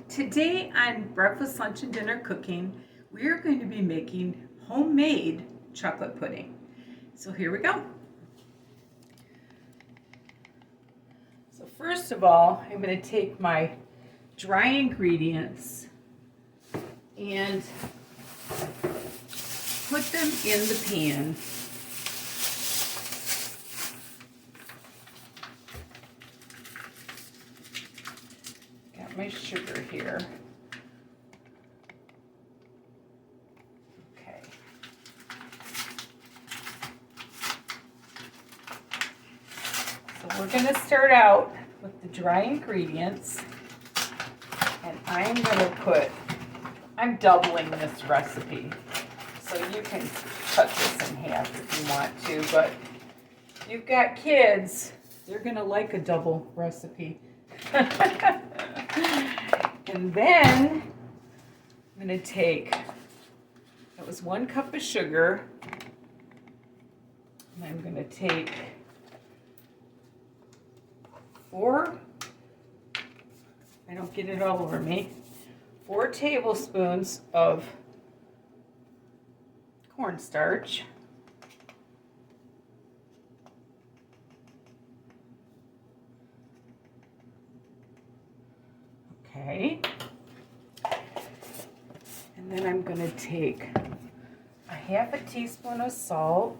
Today on Breakfast, Lunch, and Dinner Cooking, we are going to be making homemade chocolate pudding. So here we go. So first of all, I'm going to take my dry ingredients and put them in the pan. Got my sugar here. Okay. So we're going to start out with the dry ingredients, and I'm doubling this recipe. So you can cut this in half if you want to, but if you've got kids, they're going to like a double recipe. And then I'm going to take, that was 1 cup of sugar, and I'm going to take 4, I don't get it all over me, 4 tablespoons of cornstarch. Okay. And then I'm going to take a 1/2 teaspoon of salt.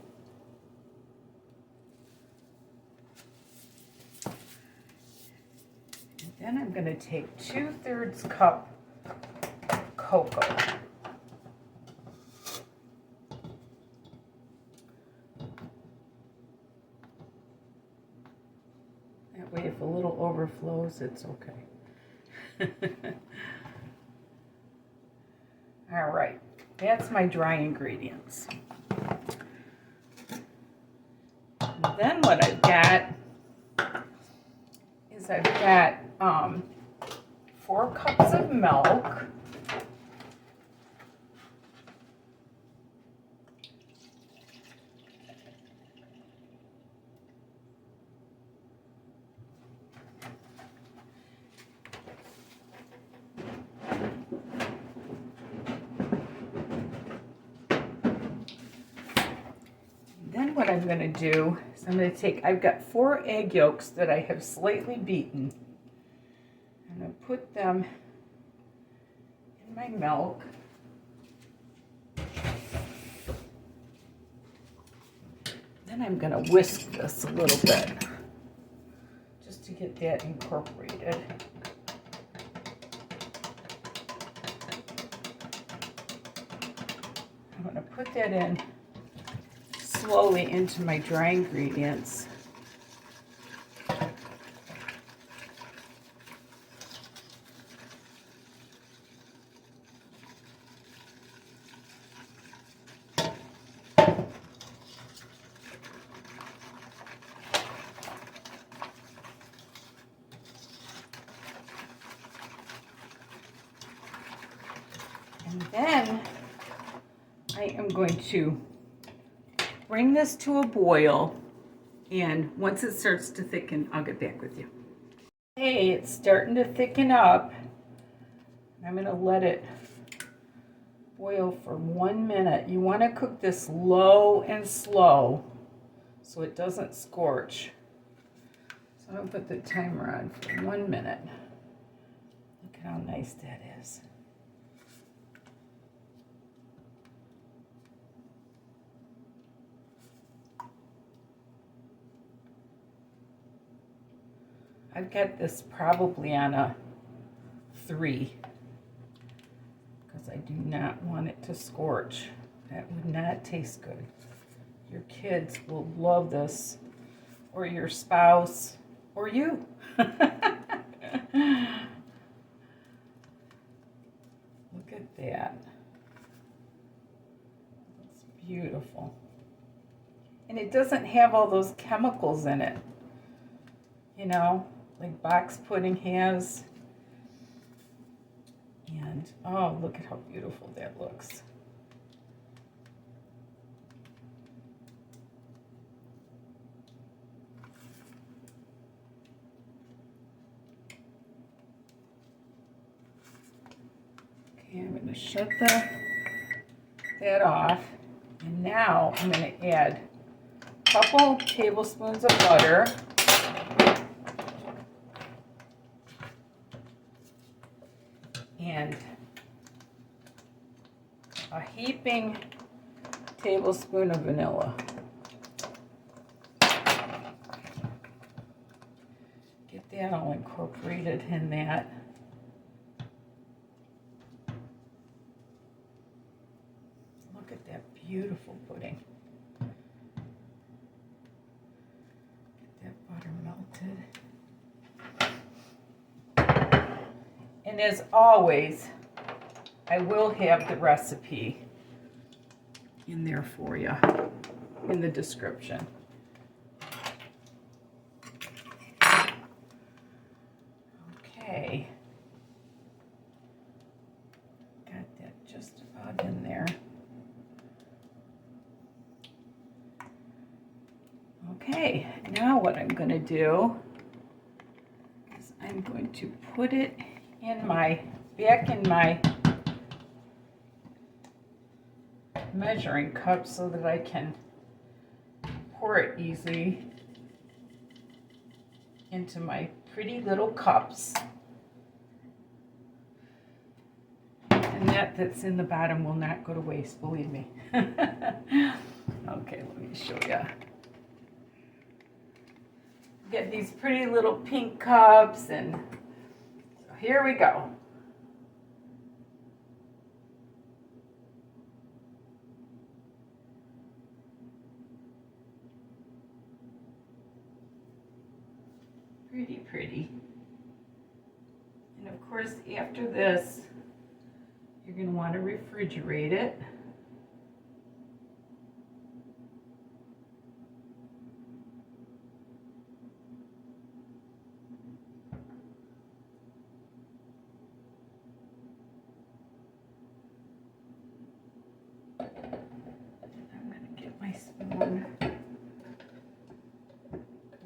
And then I'm going to take 2/3 cup cocoa. That way if a little overflows, it's okay. All right, that's my dry ingredients. And then what I've got is 4 cups of milk. Then what I'm going to do is I've got 4 egg yolks that I have slightly beaten. I'm going to put them in my milk. Then I'm going to whisk this a little bit just to get that incorporated. I'm going to put that in slowly into my dry ingredients. And then I am going to bring this to a boil, and once it starts to thicken, I'll get back with you. Hey, it's starting to thicken up. I'm going to let it boil for 1 minute. You want to cook this low and slow so it doesn't scorch. So I'm going to put the timer on for 1 minute. Look at how nice that is. I've got this probably on a 3 because I do not want it to scorch. That would not taste good. Your kids will love this, or your spouse, or you. Look at that. It's beautiful. And it doesn't have all those chemicals in it, you know, like box pudding has. And oh, look at how beautiful that looks. Okay, I'm going to shut that off. And now I'm going to add a couple tablespoons of butter. And a heaping tablespoon of vanilla. Get that all incorporated in that. Look at that beautiful pudding. Get that butter melted. And as always, I will have the recipe in there for you in the description. Okay. Got that just about in there. Okay, now what I'm going to do is I'm going to put it in back in my measuring cup so that I can pour it easily into my pretty little cups. And that's in the bottom will not go to waste, believe me. Okay, let me show you. Get these pretty little pink cups, and so here we go. Pretty, pretty. And of course, after this, you're going to want to refrigerate it. I'm going to get my spoon.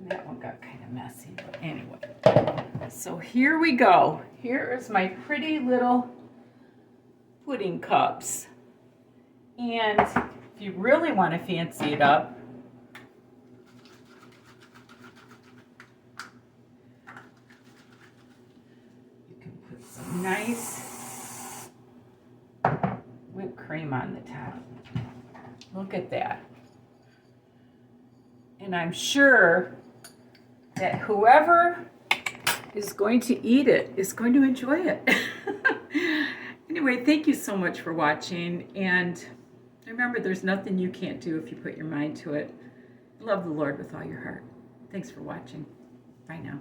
That one got kind of messy, but anyway. So here we go. Here is my pretty little pudding cups. And if you really want to fancy it up, you can put some nice whipped cream on the top. Look at that. And I'm sure that whoever is going to eat it is going to enjoy it. Anyway, thank you so much for watching. And remember, there's nothing you can't do if you put your mind to it. Love the Lord with all your heart. Thanks for watching. Bye now.